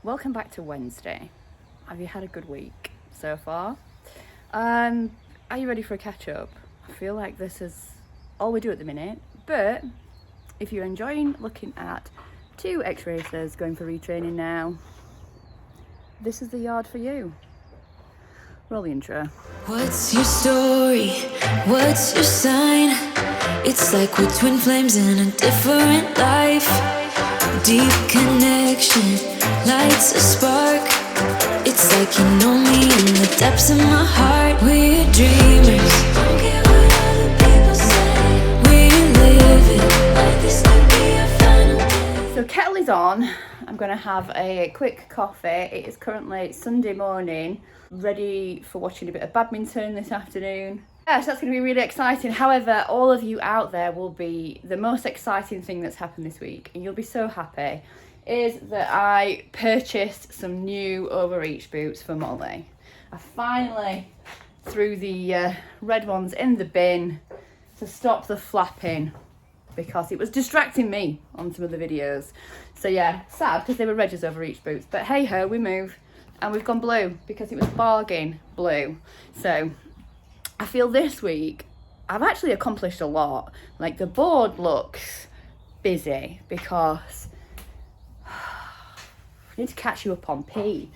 Welcome back to Wednesday. Have you had a good week so far? Are you ready for a catch up? I feel like this is all we do at the minute, but if you're enjoying looking at two ex-racers going for retraining now, this is the yard for you. Roll the intro. What's your story? What's your sign? It's like we're twin flames in a different life. Deep connection lights a spark. It's like you know me in the depths of my heart. We're dreamers. Don't care what other people say. We live it like this could be our final day. So kettle is on. I'm going to have a quick coffee. It is currently Sunday morning, ready for watching a bit of badminton this afternoon. Yes, that's going to be really exciting. However, all of you out there will be the most exciting thing that's happened this week, and you'll be so happy, is that I purchased some new overreach boots for Molly. I finally threw the red ones in the bin to stop the flapping, because it was distracting me on some of the videos. So yeah, sad because they were Reg's overreach boots, but hey ho, we move, and we've gone blue because it was bargain blue. So I feel this week I've actually accomplished a lot. Like, the board looks busy because I need to catch you up on Pea,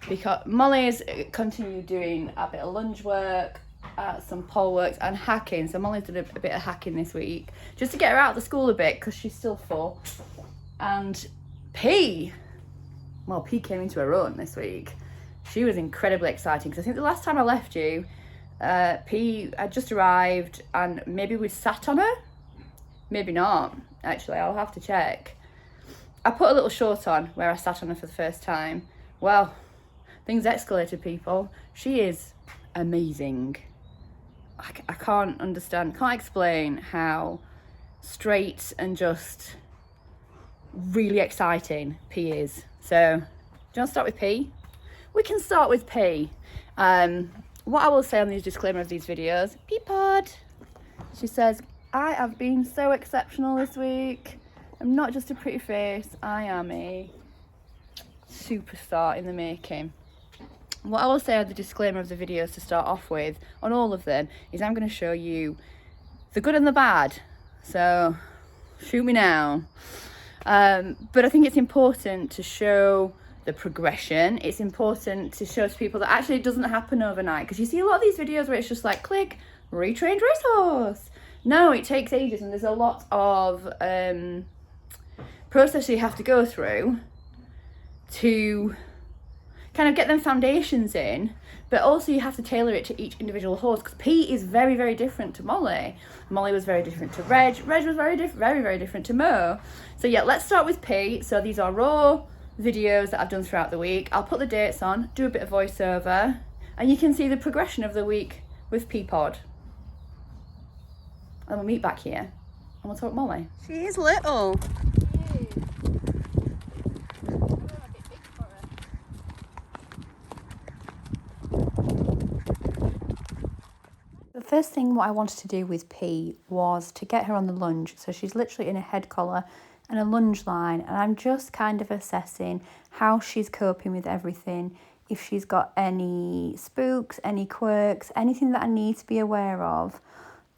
because Molly's continued doing a bit of lunge work, some pole works and hacking. So Molly's done a bit of hacking this week just to get her out of the school a bit because she's still 4. And Pea came into her own this week. She was incredibly exciting because I think the last time I left you, Pea had just arrived and maybe we sat on her, maybe not, actually. I'll have to check. I put a little short on where I sat on her for the first time. Well, things escalated, people. She is amazing. I can't explain how straight and just really exciting P is. So, do you want to start with P? We can start with P. What I will say on the disclaimer of these videos, Peapod, she says, I have been so exceptional this week. I'm not just a pretty face, I am a superstar in the making. What I will say on the disclaimer of the videos to start off with, on all of them, is I'm going to show you the good and the bad. So, shoot me now. But I think it's important to show the progression. It's important to show to people that actually it doesn't happen overnight. Because you see a lot of these videos where it's just like, click, retrained racehorse. No, it takes ages, and there's a lot of process you have to go through to kind of get them foundations in, but also you have to tailor it to each individual horse, because P is very, very different to Molly. Molly was very different to Reg. Reg was very, very different to Mo. So yeah, let's start with P. So these are raw videos that I've done throughout the week. I'll put the dates on, do a bit of voiceover, and you can see the progression of the week with Peapod. And we'll meet back here and we'll talk Molly. She is little. The first thing what I wanted to do with P was to get her on the lunge. So she's literally in a head collar and a lunge line, and I'm just kind of assessing how she's coping with everything, if she's got any spooks, any quirks, anything that I need to be aware of,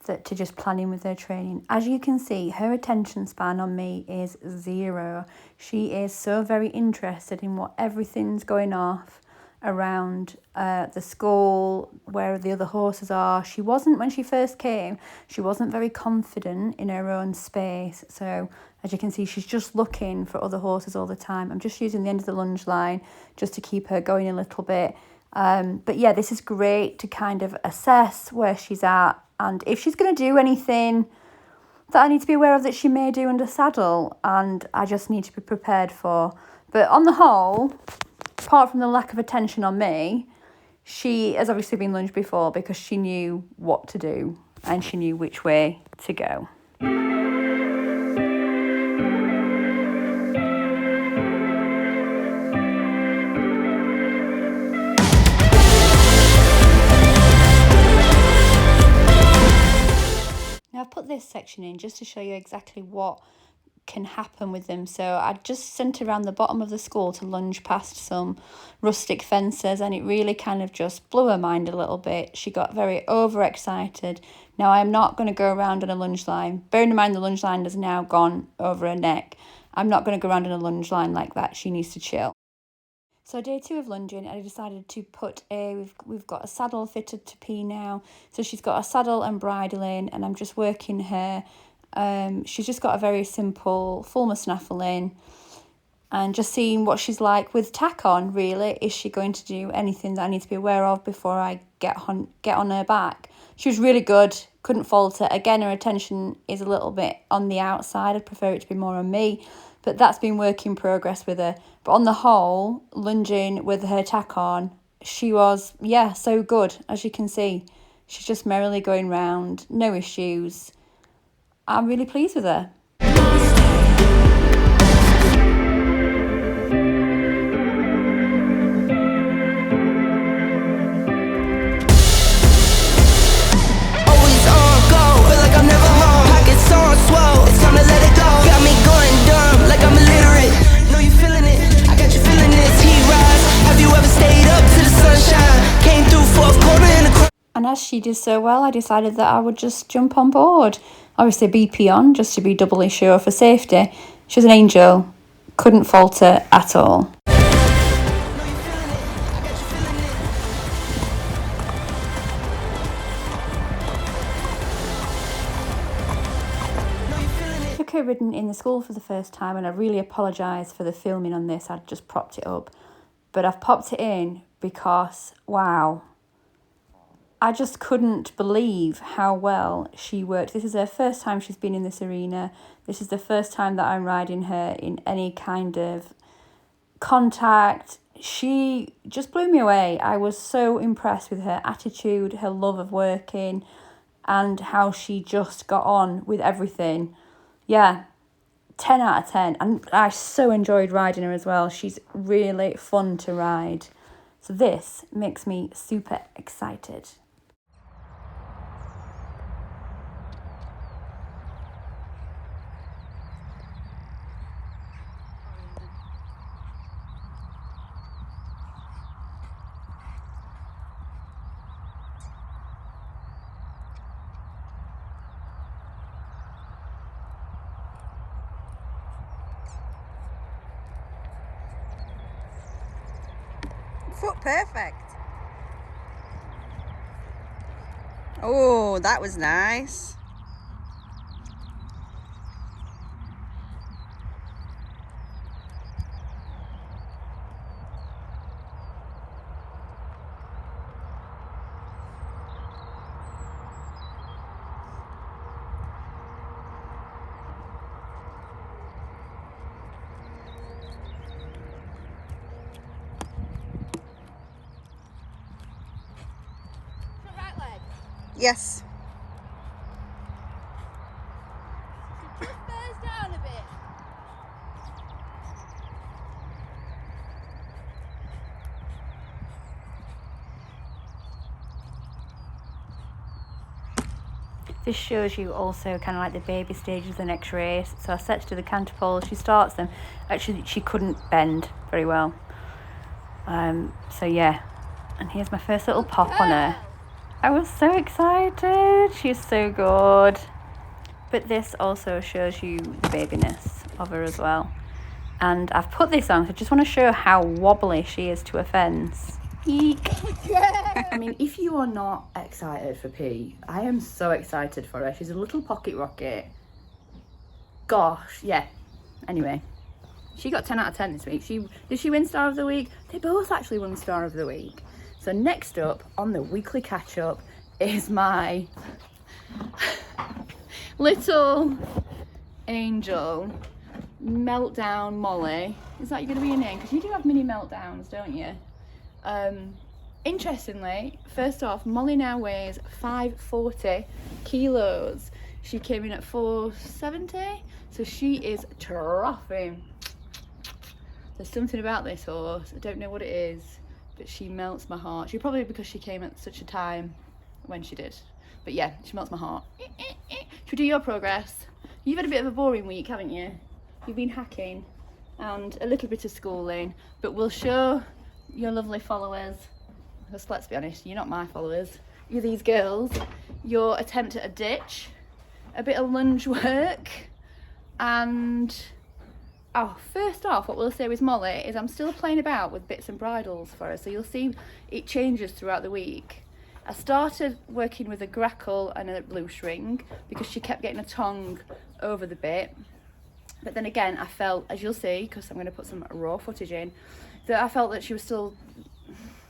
that to just plan in with her training. As you can see, her attention span on me is 0. She is so very interested in what everything's going off around the school, where the other horses are. She wasn't, when she first came, she wasn't very confident in her own space. So as you can see, she's just looking for other horses all the time. I'm just using the end of the lunge line just to keep her going a little bit. But yeah, this is great to kind of assess where she's at, and if she's going to do anything that I need to be aware of that she may do under saddle, and I just need to be prepared for. But on the whole, apart from the lack of attention on me, she has obviously been lunged before because she knew what to do and she knew which way to go. Now I've put this section in just to show you exactly what can happen with them. So I just sent her around the bottom of the school to lunge past some rustic fences, and it really kind of just blew her mind a little bit. She got very overexcited. Now, I'm not going to go around on a lunge line. Bearing in mind the lunge line has now gone over her neck. I'm not going to go around on a lunge line like that. She needs to chill. So day 2 of lunging, I decided to put we've got a saddle fitted to Pea now. So she's got a saddle and bridle in, and I'm just working her. She's just got a very simple Fulmer snaffle in, and just seeing what she's like with tack on, really. Is she going to do anything that I need to be aware of before I get on her back? She was really good, couldn't falter. Again, her attention is a little bit on the outside. I'd prefer it to be more on me, but that's been work in progress with her. But on the whole, lunging with her tack on, she was, so good. As you can see, she's just merrily going round, no issues. I'm really pleased with her. And as she did so well, I decided that I would just jump on board. Obviously BP on, just to be doubly sure for safety. She's an angel, couldn't falter at all. Took her ridden in the school for the first time, and I really apologise for the filming on this. I'd just propped it up. But I've popped it in because, wow, I just couldn't believe how well she worked. This is her first time she's been in this arena. This is the first time that I'm riding her in any kind of contact. She just blew me away. I was so impressed with her attitude, her love of working, and how she just got on with everything. 10 out of 10. And I so enjoyed riding her as well. She's really fun to ride. So this makes me super excited. Foot perfect. Oh, that was nice. Yes. Just bears down a bit. This shows you also kind of like the baby stages of the next race. So I set her to the canter pole. She starts them. Actually, she couldn't bend very well. So yeah, and here's my first little pop on her. I was so excited. She's so good. But this also shows you the babiness of her as well. And I've put this on, so I just want to show how wobbly she is to a fence. Eek. I mean, if you are not excited for Pea, I am so excited for her. She's a little pocket rocket. Gosh, yeah. Anyway, she got 10 out of 10 this week. Did she win Star of the Week? They both actually won Star of the Week. So next up on the weekly catch-up is my little angel meltdown Molly. Is that going to be your name? Because you do have mini meltdowns, don't you? Interestingly, first off, Molly now weighs 540 kilos. She came in at 470, so she is troughing. There's something about this horse, I don't know what it is, but she melts my heart. She probably because she came at such a time when she did. But yeah, she melts my heart. Should we do your progress? You've had a bit of a boring week, haven't you? you've been hacking and a little bit of schooling, but we'll show your lovely followers, because let's be honest, you're not my followers, you're these girls, your attempt at a ditch, a bit of lunge work, and first off, what we'll say with Molly is I'm still playing about with bits and bridles for her, so you'll see it changes throughout the week. I started working with a grackle and a loose ring because she kept getting a tongue over the bit. But then again, I felt, as you'll see, because I'm going to put some raw footage in, that I felt that she was still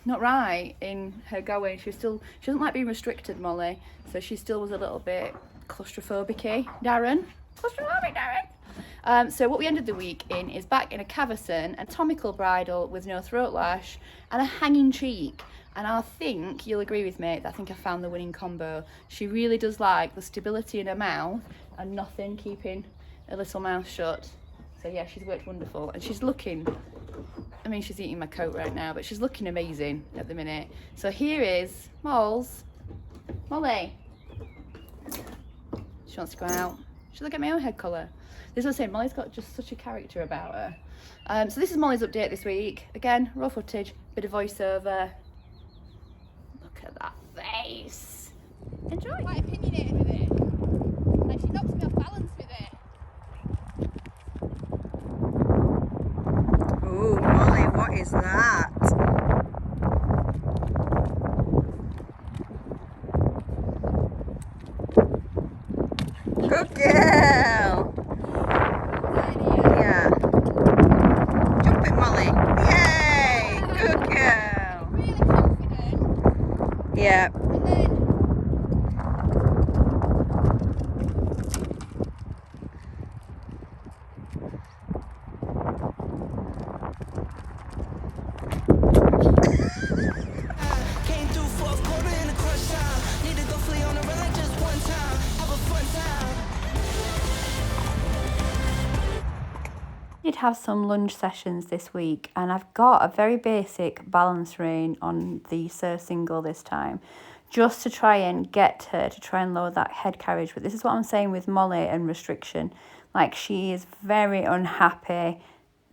not right in her going. She doesn't like being restricted, Molly, so she still was a little bit claustrophobic-y. Darren? Claustrophobic, Darren! So what we ended the week in is back in a cavesson, a tomical bridle with no throat lash, and a hanging cheek. And I think you'll agree with me that I think I found the winning combo. She really does like the stability in her mouth and nothing keeping a little mouth shut. So yeah, she's worked wonderful, and she's looking, I mean, she's eating my coat right now, but she's looking amazing at the minute. So here is Molly. She wants to go out. She'll look at my own head colour. This is what I'm saying, Molly's got just such a character about her. So this is Molly's update this week. Again, raw footage, bit of voiceover. Look at that face. Enjoy. Quite opinionated with it. Like she knocks me off balance with it. Ooh, Molly, what is that? Good girl. Yeah. Jump it, Molly. Yay! Good girl. Really confident. Yeah. And then Came through fourth quarter in the crunch time. Need to go flee on the run like just one time. Have a fun time. I did have some lunge sessions this week, and I've got a very basic balance rein on the Sir Single this time, just to try and get her to try and lower that head carriage. But this is what I'm saying with Molly and restriction. Like, she is very unhappy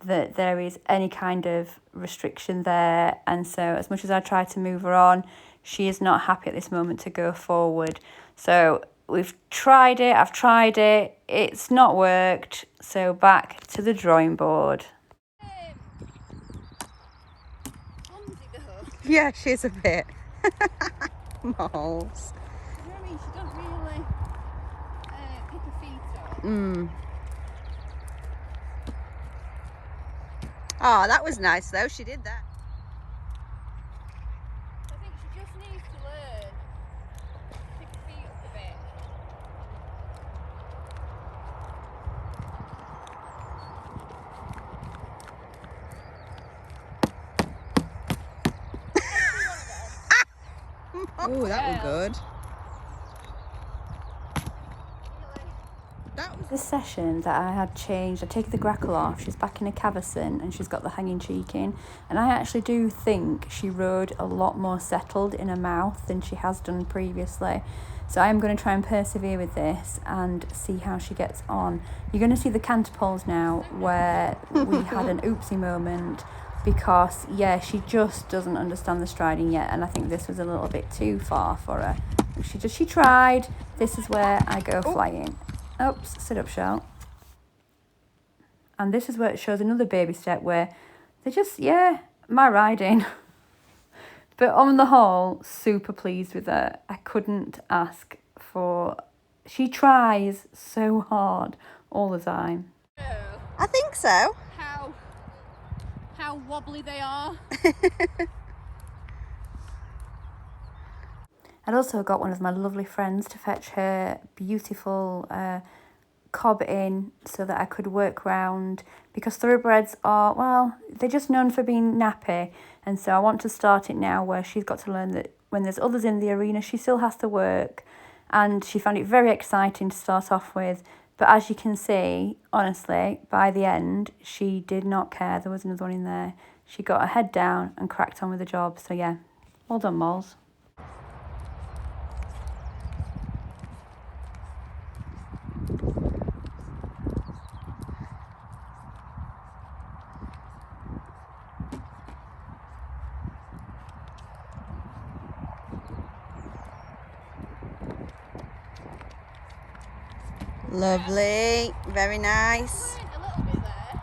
that there is any kind of restriction there, and so as much as I try to move her on, she is not happy at this moment to go forward. So we've tried it, I've tried it, it's not worked, so back to the drawing board. clumsy though. Yeah, she's a bit. Moles. You know what I mean? She doesn't really pick her feet up. Oh, that was nice though. She did that. I think she just needs to learn to pick her feet up a bit. Oh, that was Yeah. good. Really. That was. This session that I had changed, I'd taken the grackle off, she's back in a cavesson and she's got the hanging cheek in, and I actually do think she rode a lot more settled in her mouth than she has done previously. So I'm going to try and persevere with this and see how she gets on. You're going to see the canter poles now where we had an oopsie moment, because yeah, she just doesn't understand the striding yet, and I think this was a little bit too far for her. She tried. This is where I go flying. Oops, sit up, Shell. And this is where it shows another baby step where they just, yeah, my riding. But on the whole, super pleased with her. I couldn't ask for... She tries so hard all the time. I think so. How wobbly they are. I'd also got one of my lovely friends to fetch her beautiful cob in so that I could work round, because thoroughbreds are, well, they're just known for being nappy, and so I want to start it now where she's got to learn that when there's others in the arena she still has to work, and she found it very exciting to start off with. But as you can see, honestly, by the end, she did not care there was another one in there. She got her head down and cracked on with the job. So yeah, well done, Moles. Lovely. Very nice. A little bit there.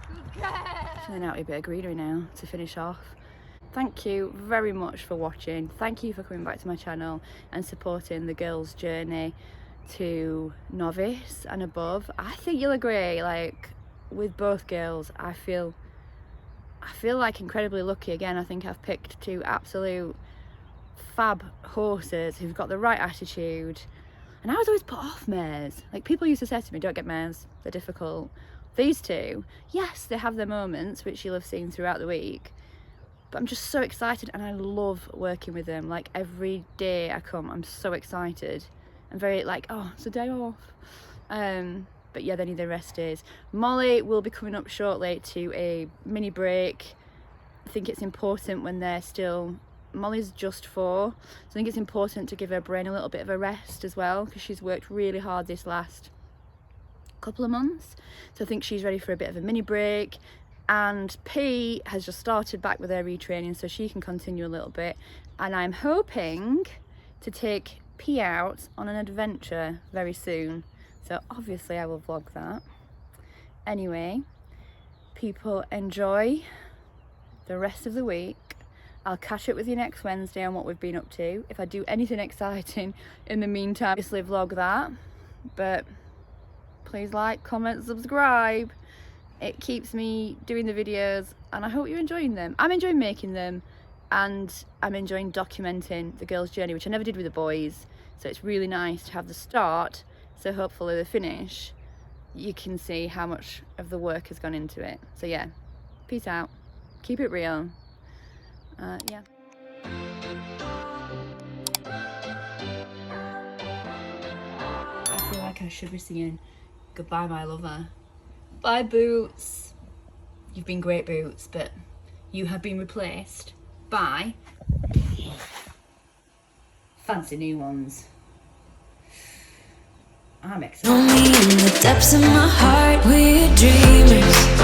Good girl. Filling out a bit of greenery now to finish off. Thank you very much for watching. Thank you for coming back to my channel and supporting the girls' journey to novice and above. I think you'll agree, like with both girls, I feel like incredibly lucky. Again, I think I've picked two absolute fab horses who've got the right attitude. And I was always put off mares. Like, people used to say to me, don't get mares, they're difficult. These two, yes, they have their moments, which you'll have seen throughout the week, but I'm just so excited and I love working with them. Like, every day I come, I'm so excited. I'm very like, oh, it's a day off. But yeah, they need their rest days. Molly will be coming up shortly to a mini break. I think it's important when they're still, Molly's just 4, so I think it's important to give her brain a little bit of a rest as well, because she's worked really hard this last couple of months. So I think she's ready for a bit of a mini break. And P has just started back with her retraining, so she can continue a little bit. And I'm hoping to take P out on an adventure very soon. So obviously I will vlog that. Anyway, people, enjoy the rest of the week. I'll catch up with you next Wednesday on what we've been up to. If I do anything exciting in the meantime, obviously vlog that. But please like, comment, subscribe. It keeps me doing the videos and I hope you're enjoying them. I'm enjoying making them and I'm enjoying documenting the girls' journey, which I never did with the boys. So it's really nice to have the start, so hopefully the finish, you can see how much of the work has gone into it. So yeah, peace out. Keep it real. Yeah. I feel like I should be singing Goodbye My Lover. Bye Boots. You've been great, Boots, but you have been replaced by fancy new ones. I'm excited. Know me in the depths of my heart, we're dreamers.